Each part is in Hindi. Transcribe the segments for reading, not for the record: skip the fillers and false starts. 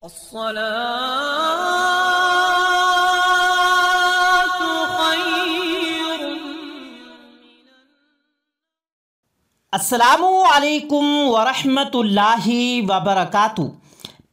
अस्सलामु अलैकुम वरहमतुल्लाहि वबरकातुहू।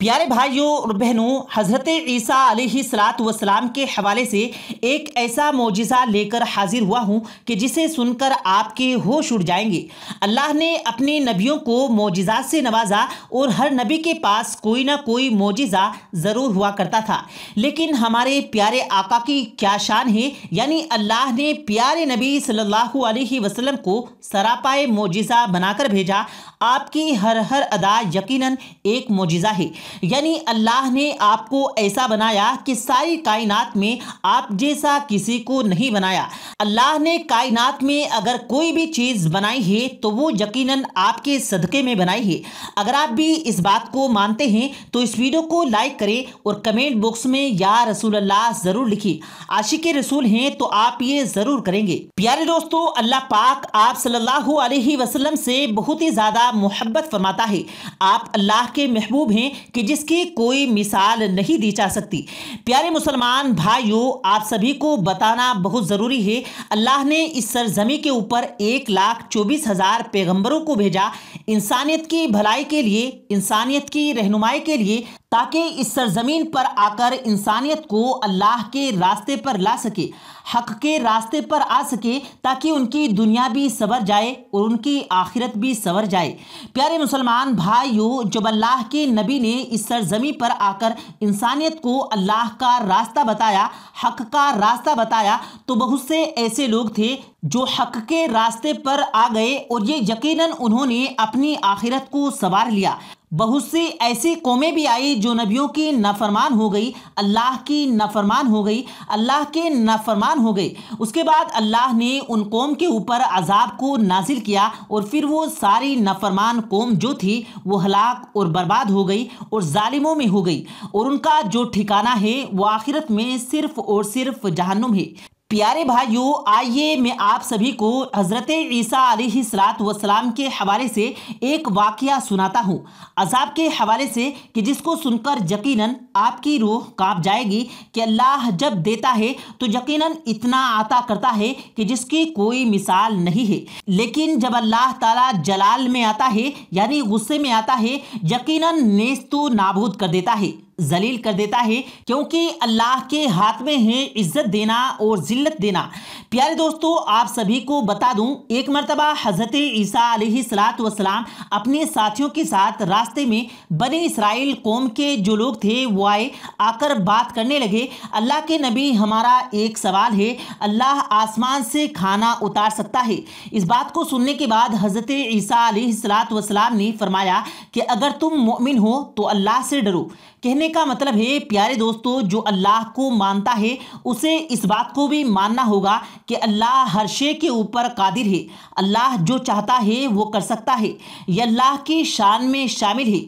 प्यारे भाइयों और बहनों, हज़रत ईसा अलैहिस्सलातु वस्सलाम के हवाले से एक ऐसा मौजिज़ा लेकर हाजिर हुआ हूँ कि जिसे सुनकर आपके होश उड़ जाएंगे। अल्लाह ने अपने नबियों को मौजिज़ात से नवाजा और हर नबी के पास कोई ना कोई मौजिज़ा ज़रूर हुआ करता था, लेकिन हमारे प्यारे आका की क्या शान है, यानी अल्लाह ने प्यारे नबी सल्लल्लाहु अलैहि वसल्लम को सरापाए मौजिज़ा बनाकर भेजा। आपकी हर हर अदा यकीनन एक मौजिज़ा है, यानी अल्लाह ने आपको ऐसा बनाया कि सारी कायनात में आप जैसा किसी को नहीं बनाया। अल्लाह ने कायनात में अगर कोई भी चीज़ बनाई है तो वो यकीनन आपके सदक़े में बनाई है। अगर आप भी इस बात को मानते हैं तो इस वीडियो को लाइक करें और कमेंट बॉक्स में या रसूल अल्लाह ज़रूर लिखिए। आशिक़े रसूल हैं तो आप ये ज़रूर करेंगे। प्यारे दोस्तों, अल्लाह पाक आप सल्लल्लाहु अलैहि वसल्लम से बहुत ही ज़्यादा मोहब्बत फरमाता है। आप अल्लाह के महबूब हैं कि जिसकी कोई मिसाल नहीं दी जा सकती। प्यारे मुसलमान भाइयों, आप सभी को बताना बहुत ज़रूरी है, अल्लाह ने इस सरजमी के ऊपर 1,24,000 पैगंबरों को भेजा इंसानियत की भलाई के लिए, इंसानियत की रहनुमाई के लिए, ताकि इस सरजमीन पर आकर इंसानियत को अल्लाह के रास्ते पर ला सके, हक के रास्ते पर आ सके, ताकि उनकी दुनिया भी सवर जाए और उनकी आखिरत भी सवर जाए। प्यारे मुसलमान भाइयों, जब अल्लाह के नबी ने इस सरजमी पर आकर इंसानियत को अल्लाह का रास्ता बताया, हक का रास्ता बताया, तो बहुत से ऐसे लोग थे जो हक के रास्ते पर आ गए और ये यकीनन उन्होंने अपनी आखिरत को संवार लिया। बहुत सी ऐसी कौमें भी आई जो नबियों की नाफरमान हो गई, अल्लाह की नाफरमान हो गई, अल्लाह के नाफरमान हो गई। उसके बाद अल्लाह ने उन कौम के ऊपर अजाब को नाजिल किया और फिर वो सारी नाफरमान कौम जो थी वो हलाक और बर्बाद हो गई और जालिमों में हो गई, और उनका जो ठिकाना है वो आखिरत में सिर्फ और सिर्फ जहन्नुम है। प्यारे भाइयों, आइए मैं आप सभी को हज़रत ईसा अलैहिस्सलातु वस्सलाम के हवाले से एक वाक़या सुनाता हूँ, अज़ाब के हवाले से, कि जिसको सुनकर यकीनन आपकी रूह काँप जाएगी कि अल्लाह जब देता है तो यकीनन इतना आता करता है कि जिसकी कोई मिसाल नहीं है, लेकिन जब अल्लाह ताला जलाल में आता है, यानी गुस्से में आता है, यकीनन नेस्तो नाबूद कर देता है, जलील कर देता है, क्योंकि अल्लाह के हाथ में है इज्जत देना और जिल्लत देना। प्यारे दोस्तों, आप सभी को बता दूं, एक मर्तबा हज़रत ईसा अलैहिस्सलातु वस्सलाम अपने साथियों के साथ रास्ते में बनी इसराइल कौम के जो लोग थे वो आए, आकर बात करने लगे। अल्लाह के नबी, हमारा एक सवाल है, अल्लाह आसमान से खाना उतार सकता है? इस बात को सुनने के बाद हज़रत ईसा अलैहिस्सलातु वस्सलाम ने फरमाया कि अगर तुम मोमिन हो तो अल्लाह से डरो। कहने का मतलब है प्यारे दोस्तों, जो अल्लाह को मानता है उसे इस बात को भी मानना होगा कि अल्लाह हर शे के ऊपर कादिर है, अल्लाह जो चाहता है वो कर सकता है, यह अल्लाह की शान में शामिल है।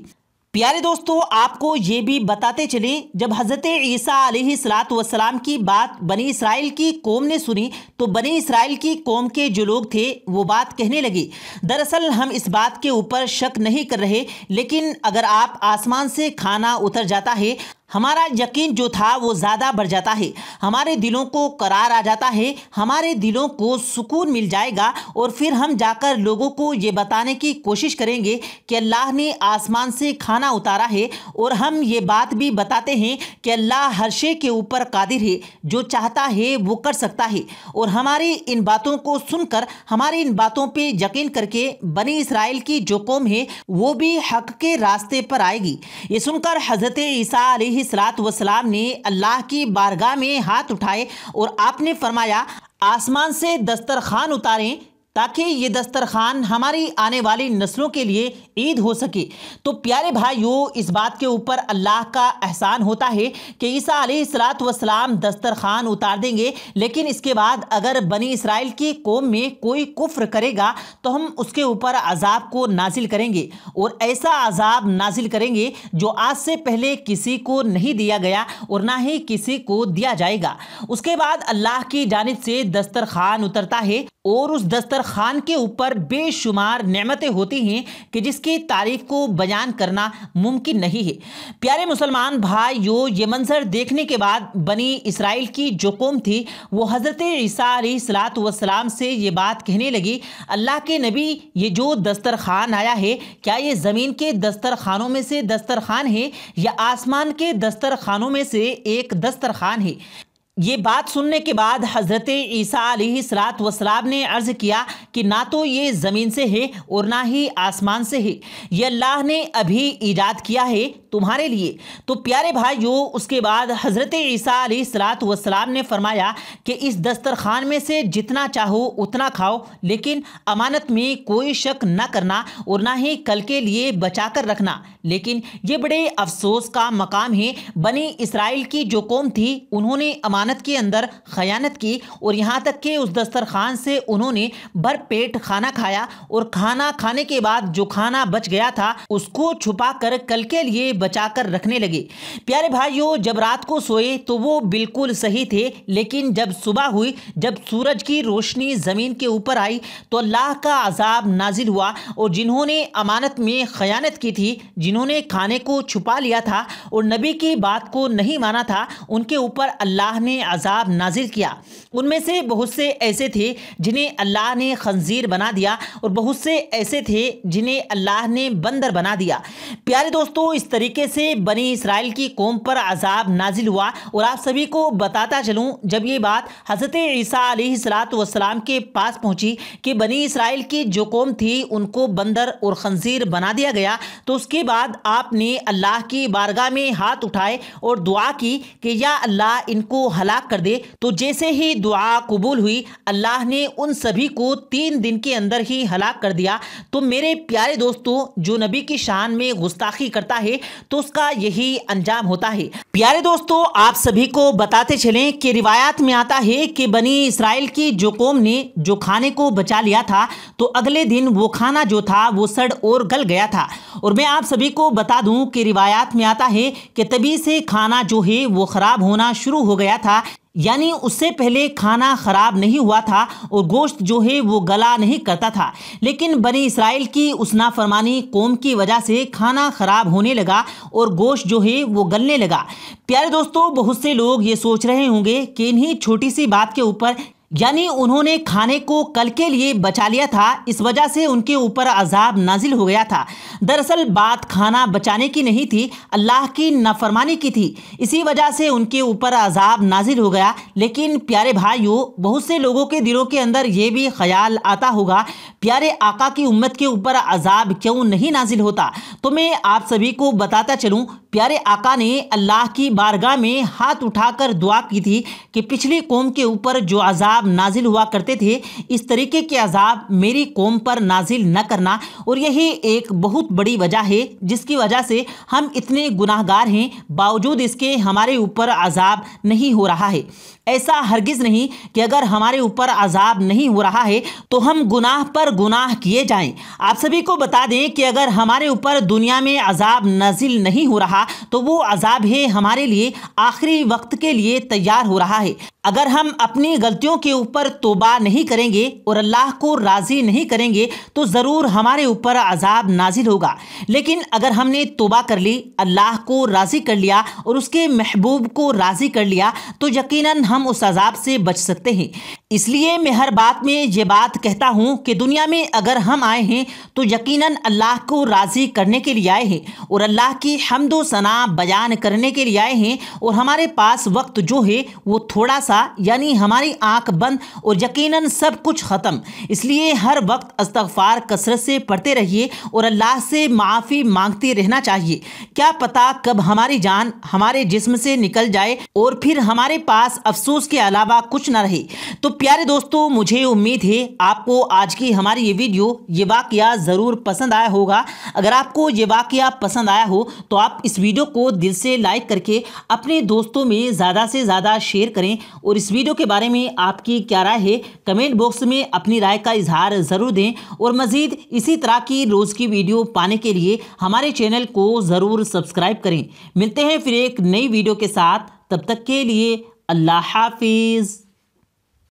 प्यारे दोस्तों, आपको ये भी बताते चले, जब हज़रत ईसा अलैहिस्सलातु वस्सलाम की बात बनी इसराइल की कौम ने सुनी तो बनी इसराइल की कौम के जो लोग थे वो बात कहने लगे, दरअसल हम इस बात के ऊपर शक नहीं कर रहे, लेकिन अगर आप आसमान से खाना उतर जाता है, हमारा यकीन जो था वो ज़्यादा बढ़ जाता है, हमारे दिलों को करार आ जाता है, हमारे दिलों को सुकून मिल जाएगा, और फिर हम जाकर लोगों को ये बताने की कोशिश करेंगे कि अल्लाह ने आसमान से खाना उतारा है, और हम ये बात भी बताते हैं कि अल्लाह हर शे के ऊपर कादिर है, जो चाहता है वो कर सकता है। और हमारी इन बातों को सुनकर, हमारी इन बातों पे यकीन करके बनी इसराइल की जो कौम है वो भी हक के रास्ते पर आएगी। ये सुनकर हज़रत ईसा अलैहिस्सलातु वस्सलाम ने अल्लाह की बारगाह में हाथ उठाए और आपने फरमाया, आसमान से दस्तरखान उतारें ताकि ये दस्तरखान हमारी आने वाली नस्लों के लिए ईद हो सके। तो प्यारे भाइयों, इस बात के ऊपर अल्लाह का एहसान होता है कि ईसा अलैहिस्सलातु वस्सलाम दस्तरखान उतार देंगे, लेकिन इसके बाद अगर बनी इसराइल की कौम में कोई कुफ्र करेगा तो हम उसके ऊपर अजाब को नाजिल करेंगे, और ऐसा अजाब नाजिल करेंगे जो आज से पहले किसी को नहीं दिया गया और ना ही किसी को दिया जाएगा। उसके बाद अल्लाह की जानिब से दस्तरखान उतरता है और उस दस्तरखान दस्तरखान के ऊपर बेशुमार नेमतें होती हैं कि जिसकी तारीफ को बयान करना मुमकिन नहीं है। प्यारे मुसलमान भाइयों, ये मंजर देखने के बाद बनी इसराइल की जो कौम थी वो हज़रत ईसा अलैहिस्सलाम से ये बात कहने लगी, अल्लाह के नबी, ये जो दस्तरखान आया है क्या ये ज़मीन के दस्तरखानों में से दस्तरखान है या आसमान के दस्तरखानों में से एक दस्तरखान है। ये बात सुनने के बाद हज़रत ईसा अलैहिस्सलाम ने अर्ज़ किया कि ना तो ये ज़मीन से है और ना ही आसमान से है, ये अल्लाह ने अभी ईजाद किया है तुम्हारे लिए। तो प्यारे भाइयों, उसके बाद हज़रत ईसा अलैहिस्सलाम ने फरमाया कि इस दस्तरखान में से जितना चाहो उतना खाओ, लेकिन अमानत में कोई शक न करना और ना ही कल के लिए बचा कर रखना। लेकिन ये बड़े अफसोस का मकाम है, बनी इसराइल की जो कौम थी उन्होंने अमानत के अंदर खयानत की और यहाँ तक कि उस दस्तरखान से उन्होंने भरपेट खाना खाया और खाना खाने के बाद जो खाना बच गया था उसको छुपा कर कल के लिए बचा कर रखने लगे। प्यारे भाइयों, जब रात को सोए तो वो बिल्कुल सही थे, लेकिन जब सुबह हुई, जब सूरज की रोशनी ज़मीन के ऊपर आई तो अल्लाह का अजाब नाजिल हुआ और जिन्होंने अमानत में खयानत की थी, जिन्होंने खाने को छुपा लिया था और नबी की बात को नहीं माना था, उनके ऊपर अल्लाह ने अजाब नाजिल किया। उनमें से बहुत से ऐसे थे जिन्हें अल्लाह ने खंजीर बना दिया और बहुत से ऐसे थे जिन्हें अल्लाह ने बंदर बना दिया। प्यारे दोस्तों, इस तरीके से बनी इसराइल की कौम पर अजाब नाजिल हुआ। और आप सभी को बताता चलूं, जब ये बात हज़रत ईसा अलैहिस्सलाम के पास पहुंची कि बनी इसराइल की जो कौम थी उनको बंदर और खंजीर बना दिया गया, तो उसके बाद आपने अल्लाह की बारगाह में हाथ उठाए और दुआ की कि या अल्लाह इनको हलाक कर दे। तो जैसे ही दुआ कबूल हुई, अल्लाह ने उन सभी को 3 दिन के अंदर ही हलाक कर दिया। तो मेरे प्यारे दोस्तों, जो नबी की शान में गुस्ताखी करता है तो उसका यही अंजाम होता है। प्यारे दोस्तों, आप सभी को बताते चलें कि रिवायात में आता है कि बनी इसराइल की जो कौम ने जो खाने को बचा लिया था तो अगले दिन वो खाना जो था वो सड़ और गल गया था। और मैं आप सभी को बता दूं कि रिवायात में आता है कि तभी से खाना जो है वो खराब होना शुरू हो गया था, यानी उससे पहले खाना खराब नहीं हुआ था और गोश्त जो है वो गला नहीं करता था। लेकिन बनी इसराइल की उस नाफरमानी कौम की वजह से खाना खराब होने लगा और गोश्त जो है वो गलने लगा। प्यारे दोस्तों, बहुत से लोग ये सोच रहे होंगे कि इन्हीं छोटी सी बात के ऊपर, यानी उन्होंने खाने को कल के लिए बचा लिया था, इस वजह से उनके ऊपर अजाब नाजिल हो गया था। दरअसल बात खाना बचाने की नहीं थी, अल्लाह की नाफरमानी की थी, इसी वजह से उनके ऊपर अजाब नाजिल हो गया। लेकिन प्यारे भाइयों, बहुत से लोगों के दिलों के अंदर ये भी ख्याल आता होगा, प्यारे आका की उम्मत के ऊपर अजाब क्यों नहीं नाजिल होता। तो मैं आप सभी को बताता चलूँ, प्यारे आका ने अल्लाह की बारगाह में हाथ उठाकर दुआ की थी कि पिछली कौम के ऊपर जो अजाब नाजिल हुआ करते थे, इस तरीके के अजाब मेरी कौम पर नाजिल न करना। और यही एक बहुत बड़ी वजह है जिसकी वजह से हम इतने गुनाहगार हैं, बावजूद इसके हमारे ऊपर अजाब नहीं हो रहा है। ऐसा हरगिज़ नहीं कि अगर हमारे ऊपर अजाब नहीं हो रहा है तो हम गुनाह पर गुनाह किए जाएं। आप सभी को बता दें कि अगर हमारे ऊपर दुनिया में अजाब नाजिल नहीं हो रहा तो वो अजाब है हमारे लिए आखिरी वक्त के लिए तैयार हो रहा है। अगर हम अपनी गलतियों के ऊपर तौबा नहीं करेंगे और अल्लाह को राज़ी नहीं करेंगे तो ज़रूर हमारे ऊपर अजाब नाजिल होगा। लेकिन अगर हमने तौबा कर ली, अल्लाह को राज़ी कर लिया और उसके महबूब को राज़ी कर लिया तो यकीनन हम उस अजाब से बच सकते हैं। इसलिए मैं हर बात में ये बात कहता हूँ कि दुनिया में अगर हम आए हैं तो यकीनन अल्लाह को राज़ी करने के लिए आए हैं और अल्लाह की हम्दो सना बयान करने के लिए आए हैं। और हमारे पास वक्त जो है वो थोड़ा सा, यानी हमारी आंख बंद और यकीनन सब कुछ ख़त्म। इसलिए हर वक्त इस्तग़फ़ार कसरत से पढ़ते रहिए और अल्लाह से माफ़ी मांगते रहना चाहिए। क्या पता कब हमारी जान हमारे जिस्म से निकल जाए और फिर हमारे पास अफसोस के अलावा कुछ न रहे। तो प्यारे दोस्तों, मुझे उम्मीद है आपको आज की हमारी ये वीडियो, ये वाक़या ज़रूर पसंद आया होगा। अगर आपको ये वाक़या पसंद आया हो तो आप इस वीडियो को दिल से लाइक करके अपने दोस्तों में ज़्यादा से ज़्यादा शेयर करें। और इस वीडियो के बारे में आपकी क्या राय है, कमेंट बॉक्स में अपनी राय का इजहार ज़रूर दें। और मज़ीद इसी तरह की रोज़ की वीडियो पाने के लिए हमारे चैनल को ज़रूर सब्सक्राइब करें। मिलते हैं फिर एक नई वीडियो के साथ, तब तक के लिए अल्लाह हाफिज़।